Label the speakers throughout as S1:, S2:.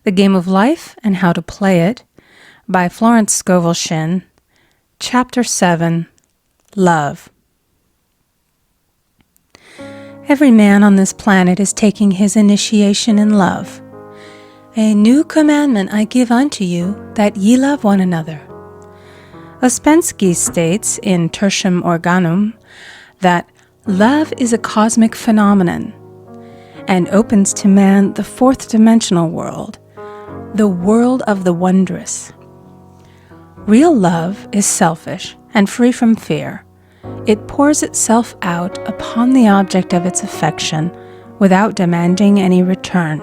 S1: The Game of Life and How to Play It by Florence Scovel Shinn. Chapter 7, Love. Every man on this planet is taking his initiation in love. A new commandment I give unto you, that ye love one another. Ouspensky states in Tertium Organum that love is a cosmic phenomenon and opens to man the fourth dimensional world, the world of the wondrous. Real love is selfish and free from fear. It pours itself out upon the object of its affection without demanding any return.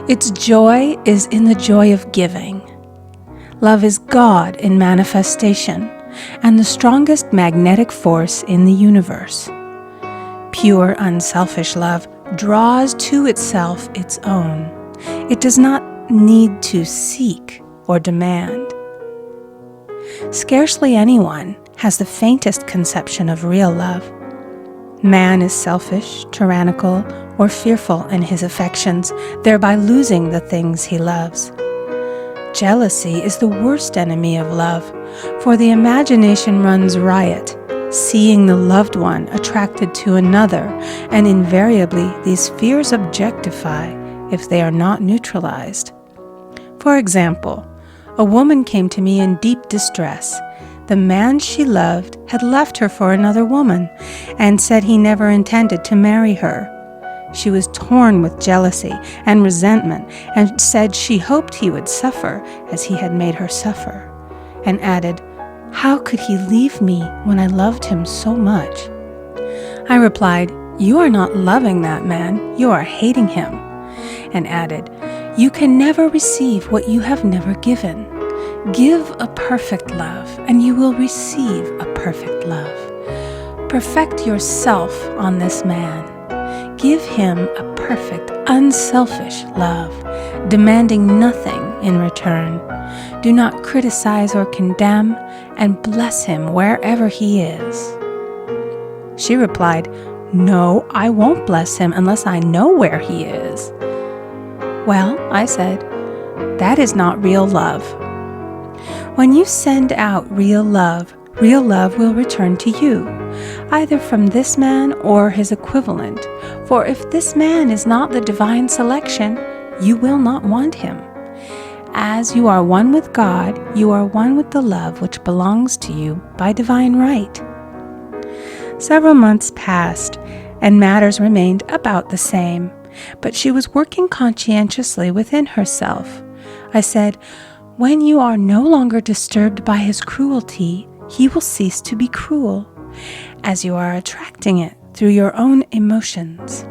S1: Its joy is in the joy of giving. Love is God in manifestation and the strongest magnetic force in the universe. Pure, unselfish love draws to itself its own. It does not need to seek or demand. Scarcely anyone has the faintest conception of real love. Man is selfish, tyrannical, or fearful in his affections, thereby losing the things he loves. Jealousy is the worst enemy of love, for the imagination runs riot, seeing the loved one attracted to another, and invariably these fears objectify if they are not neutralized. For example, a woman came to me in deep distress. The man she loved had left her for another woman and said he never intended to marry her. She was torn with jealousy and resentment and said she hoped he would suffer as he had made her suffer, and added, "How could he leave me when I loved him so much?" I replied, "You are not loving that man, you are hating him," and added, "You can never receive what you have never given. Give a perfect love, and you will receive a perfect love. Perfect yourself on this man. Give him a perfect, unselfish love, demanding nothing in return. Do not criticize or condemn, and bless him wherever he is." She replied, "No, I won't bless him unless I know where he is." "Well," I said, "that is not real love. When you send out real love will return to you, either from this man or his equivalent. For if this man is not the divine selection, you will not want him. As you are one with God, you are one with the love which belongs to you by divine right." Several months passed, and matters remained about the same, but she was working conscientiously within herself. I said, "When you are no longer disturbed by his cruelty, he will cease to be cruel, as you are attracting it through your own emotions."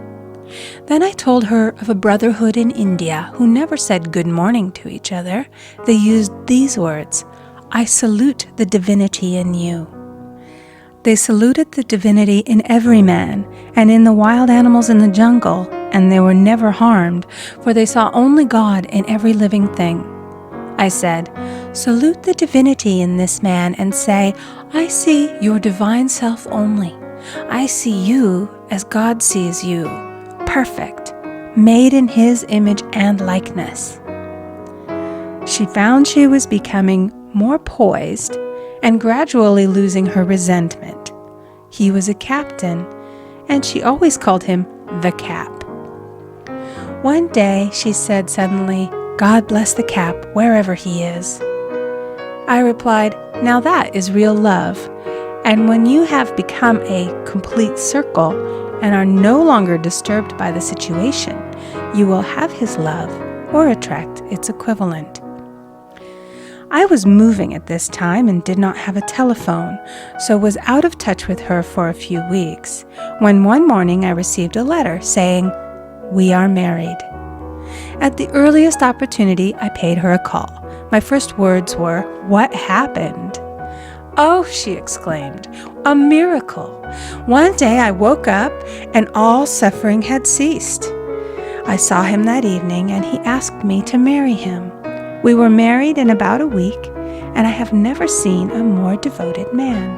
S1: Then I told her of a brotherhood in India who never said good morning to each other. They used these words, "I salute the divinity in you." They saluted the divinity in every man and in the wild animals in the jungle, and they were never harmed, for they saw only God in every living thing. I said, "Salute the divinity in this man and say, I see your divine self only. I see you as God sees you, perfect, made in his image and likeness." She found she was becoming more poised and gradually losing her resentment. He was a captain, and she always called him the Cap. One day she said suddenly, "God bless the Cap wherever he is." I replied, "Now that is real love, and when you have become a complete circle and are no longer disturbed by the situation, you will have his love or attract its equivalent." I was moving at this time and did not have a telephone, so was out of touch with her for a few weeks, when one morning I received a letter saying, "We are married." At the earliest opportunity, I paid her a call. My first words were, "What happened?" "Oh," she exclaimed, "a miracle. One day I woke up and all suffering had ceased. I saw him that evening and he asked me to marry him. We were married in about a week, and I have never seen a more devoted man."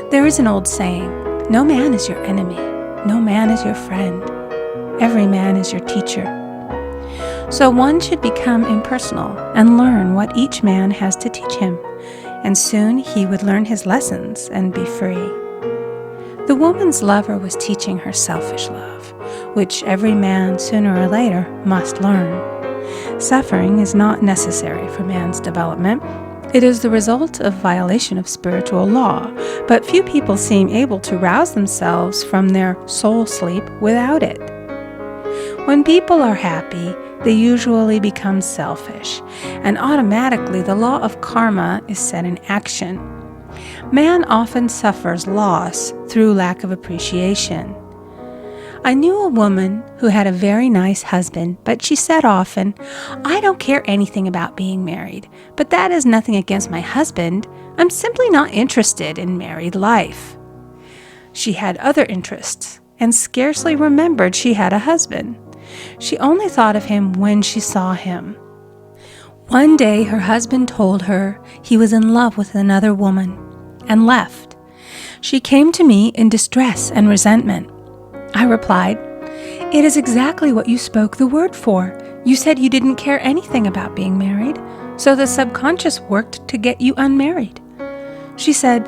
S1: There is an old saying, "No man is your enemy, no man is your friend. Every man is your teacher, So one should become impersonal and learn what each man has to teach him, and soon he would learn his lessons and be free. The woman's lover was teaching her selfish love, which every man sooner or later must learn. Suffering is not necessary for man's development. It is the result of violation of spiritual law, but few people seem able to rouse themselves from their soul sleep without it. When people are happy, they usually become selfish, and automatically the law of karma is set in action. Man often suffers loss through lack of appreciation. I knew a woman who had a very nice husband, but she said often, "I don't care anything about being married, but that is nothing against my husband. I'm simply not interested in married life." She had other interests and scarcely remembered she had a husband. She only thought of him when she saw him. One day her husband told her he was in love with another woman and left. She came to me in distress and resentment. I replied, "It is exactly what you spoke the word for. You said you didn't care anything about being married, so the subconscious worked to get you unmarried." She said,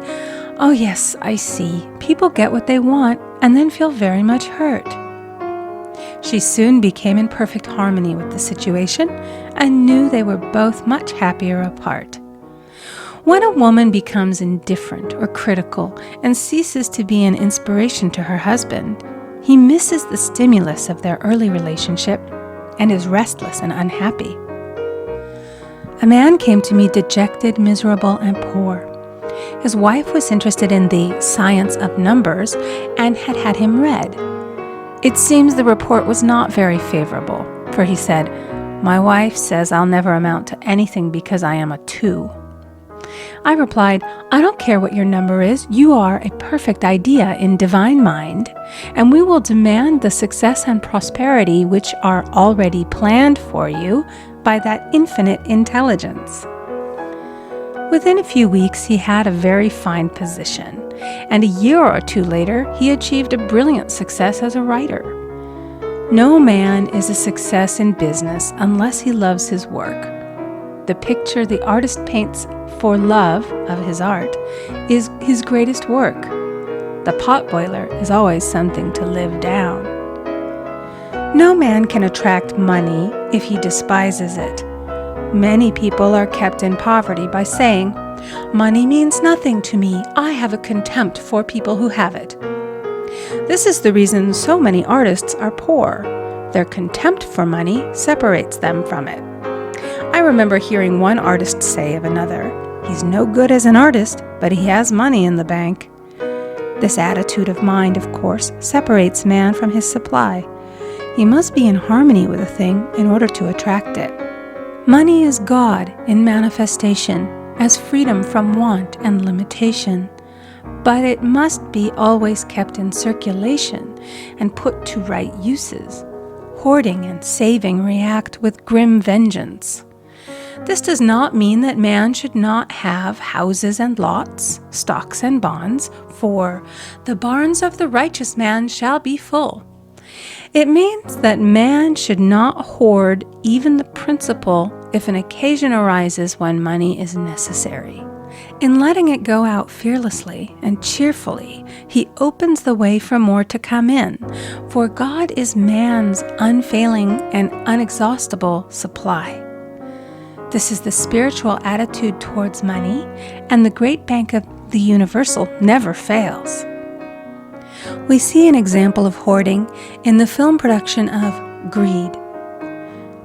S1: "Oh yes, I see. People get what they want and then feel very much hurt." She soon became in perfect harmony with the situation and knew they were both much happier apart. When a woman becomes indifferent or critical and ceases to be an inspiration to her husband, he misses the stimulus of their early relationship and is restless and unhappy. A man came to me dejected, miserable, and poor. His wife was interested in the science of numbers and had had him read. It seems the report was not very favorable, for he said, "My wife says I'll never amount to anything because I am a 2. I replied, "I don't care what your number is. You are a perfect idea in divine mind, and we will demand the success and prosperity which are already planned for you by that infinite intelligence." Within a few weeks, he had a very fine position, and a year or two later, he achieved a brilliant success as a writer. No man is a success in business unless he loves his work. The picture the artist paints for love of his art is his greatest work. The potboiler is always something to live down. No man can attract money if he despises it. Many people are kept in poverty by saying, "Money means nothing to me. I have a contempt for people who have it." This is the reason so many artists are poor. Their contempt for money separates them from it. I remember hearing one artist say of another, "He's no good as an artist, but he has money in the bank." This attitude of mind, of course, separates man from his supply. He must be in harmony with a thing in order to attract it. Money is God in manifestation, as freedom from want and limitation. But it must be always kept in circulation and put to right uses. Hoarding and saving react with grim vengeance. This does not mean that man should not have houses and lots, stocks and bonds, for the barns of the righteous man shall be full. It means that man should not hoard even the principal if an occasion arises when money is necessary. In letting it go out fearlessly and cheerfully, he opens the way for more to come in, for God is man's unfailing and unexhaustible supply. This is the spiritual attitude towards money, and the great bank of the universal never fails. We see an example of hoarding in the film production of Greed.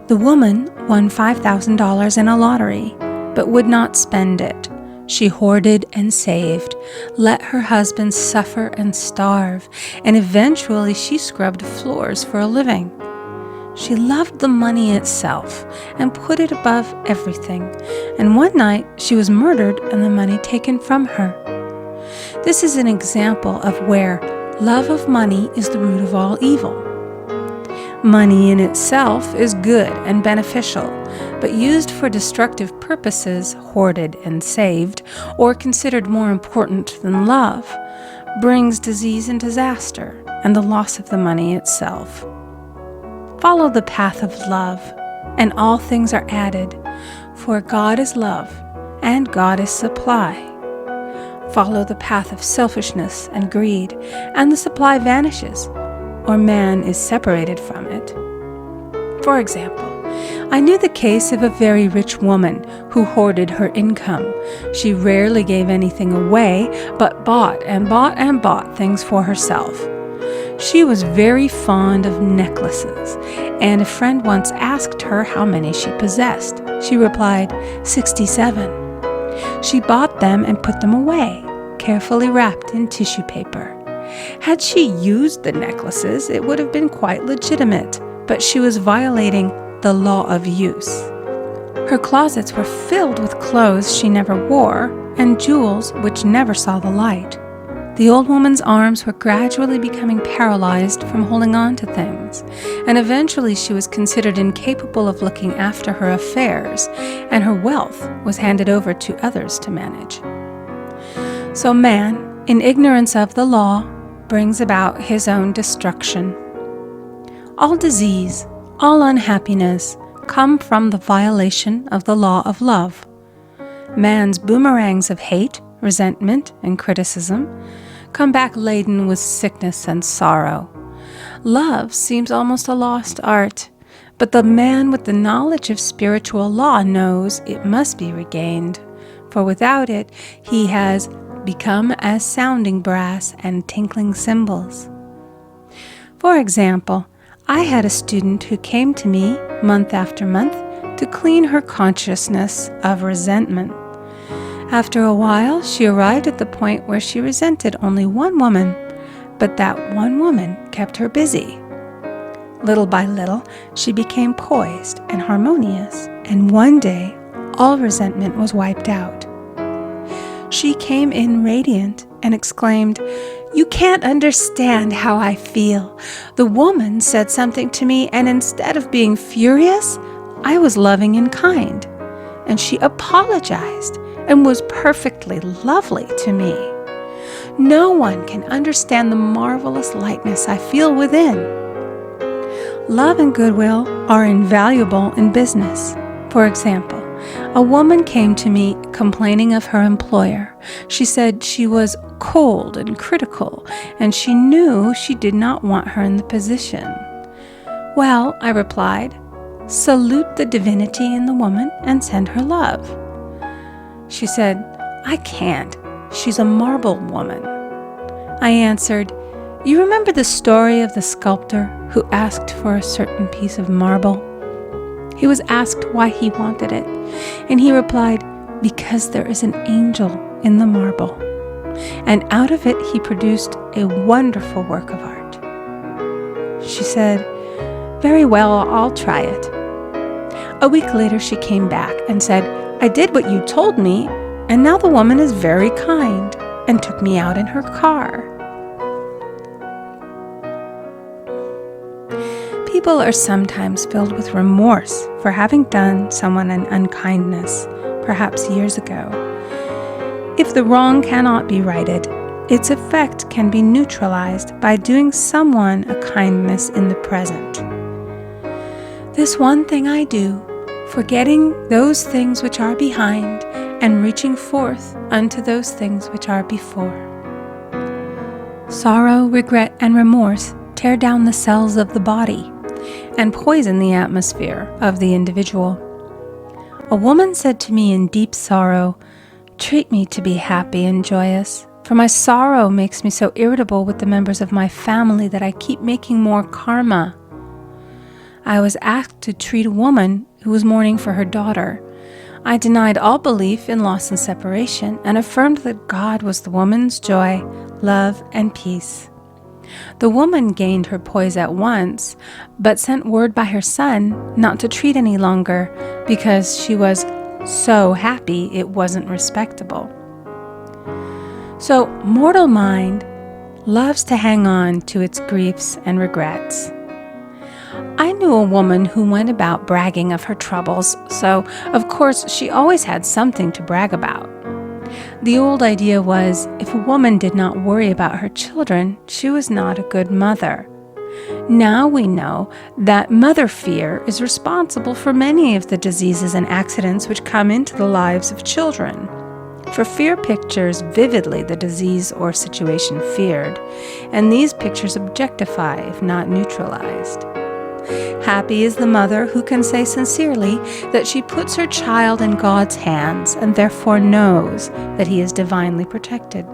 S1: The woman won $5,000 in a lottery, but would not spend it. She hoarded and saved, let her husband suffer and starve, and eventually she scrubbed floors for a living. She loved the money itself and put it above everything, and one night she was murdered and the money taken from her. This is an example of where love of money is the root of all evil. Money in itself is good and beneficial, but used for destructive purposes, hoarded and saved, or considered more important than love, brings disease and disaster and the loss of the money itself. Follow the path of love. and all things are added. For God is love, and God is supply. Follow the path of selfishness and greed, and the supply vanishes, or man is separated from it. For example, I knew the case of a very rich woman who hoarded her income. She rarely gave anything away, but bought and bought and bought things for herself. She was very fond of necklaces, and a friend once asked her how many she possessed. She replied, 67. She bought them and put them away, carefully wrapped in tissue paper. Had she used the necklaces, it would have been quite legitimate, but she was violating the law of use. Her closets were filled with clothes she never wore and jewels which never saw the light. The old woman's arms were gradually becoming paralyzed from holding on to things, and eventually she was considered incapable of looking after her affairs, and her wealth was handed over to others to manage. So man, in ignorance of the law, brings about his own destruction. All disease, all unhappiness come from the violation of the law of love. Man's boomerangs of hate, resentment, and criticism come back laden with sickness and sorrow. Love seems almost a lost art, but the man with the knowledge of spiritual law knows it must be regained, for without it he has become as sounding brass and tinkling cymbals. For example, I had a student who came to me month after month to clean her consciousness of resentment. After a while, she arrived at the point where she resented only one woman, but that one woman kept her busy. Little by little, she became poised and harmonious, and one day, all resentment was wiped out. She came in radiant and exclaimed, "You can't understand how I feel. The woman said something to me, and instead of being furious, I was loving and kind. And she apologized and was perfectly lovely to me. No one can understand the marvelous lightness I feel within." Love and goodwill are invaluable in business. For example, a woman came to me complaining of her employer. She said she was cold and critical, and she knew she did not want her in the position. "Well," I replied, "salute the divinity in the woman and send her love." She said, "I can't. She's a marble woman." I answered, "You remember the story of the sculptor who asked for a certain piece of marble? He was asked why he wanted it, and he replied, 'Because there is an angel in the marble.' And out of it he produced a wonderful work of art." She said, "Very well, I'll try it." A week later she came back and said, "I did what you told me, and now the woman is very kind," and took me out in her car. People are sometimes filled with remorse for having done someone an unkindness, perhaps years ago. If the wrong cannot be righted, its effect can be neutralized by doing someone a kindness in the present. This one thing I do, forgetting those things which are behind, and reaching forth unto those things which are before. Sorrow, regret, and remorse tear down the cells of the body and poison the atmosphere of the individual. A woman said to me in deep sorrow, "Treat me to be happy and joyous, for my sorrow makes me so irritable with the members of my family that I keep making more karma." I was asked to treat a woman who was mourning for her daughter. I denied all belief in loss and separation and affirmed that God was the woman's joy, love, and peace. The woman gained her poise at once, but sent word by her son not to treat any longer because she was so happy it wasn't respectable. So, mortal mind loves to hang on to its griefs and regrets. I knew a woman who went about bragging of her troubles, so of course she always had something to brag about. The old idea was, if a woman did not worry about her children, she was not a good mother. Now we know that mother fear is responsible for many of the diseases and accidents which come into the lives of children. For fear pictures vividly the disease or situation feared, and these pictures objectify if not neutralized. Happy is the mother who can say sincerely that she puts her child in God's hands and therefore knows that he is divinely protected.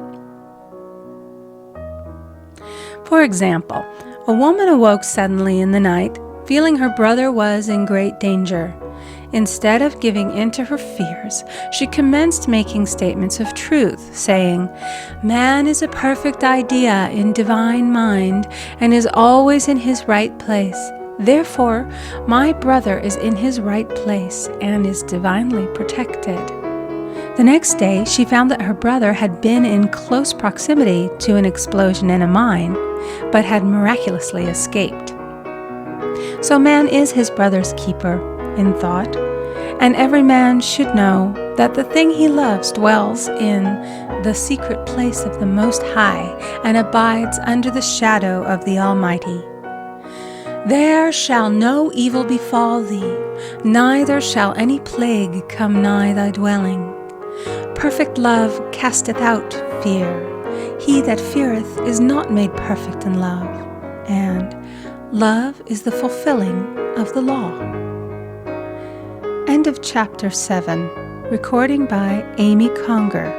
S1: For example, a woman awoke suddenly in the night, feeling her brother was in great danger. Instead of giving in to her fears, she commenced making statements of truth, saying, "Man is a perfect idea in divine mind and is always in his right place. Therefore, my brother is in his right place and is divinely protected." The next day, she found that her brother had been in close proximity to an explosion in a mine, but had miraculously escaped. So man is his brother's keeper in thought, and every man should know that the thing he loves dwells in the secret place of the Most High and abides under the shadow of the Almighty. There shall no evil befall thee, neither shall any plague come nigh thy dwelling. Perfect love casteth out fear. He that feareth is not made perfect in love, and love is the fulfilling of the law. End of chapter 7. Recording by Amy Conger.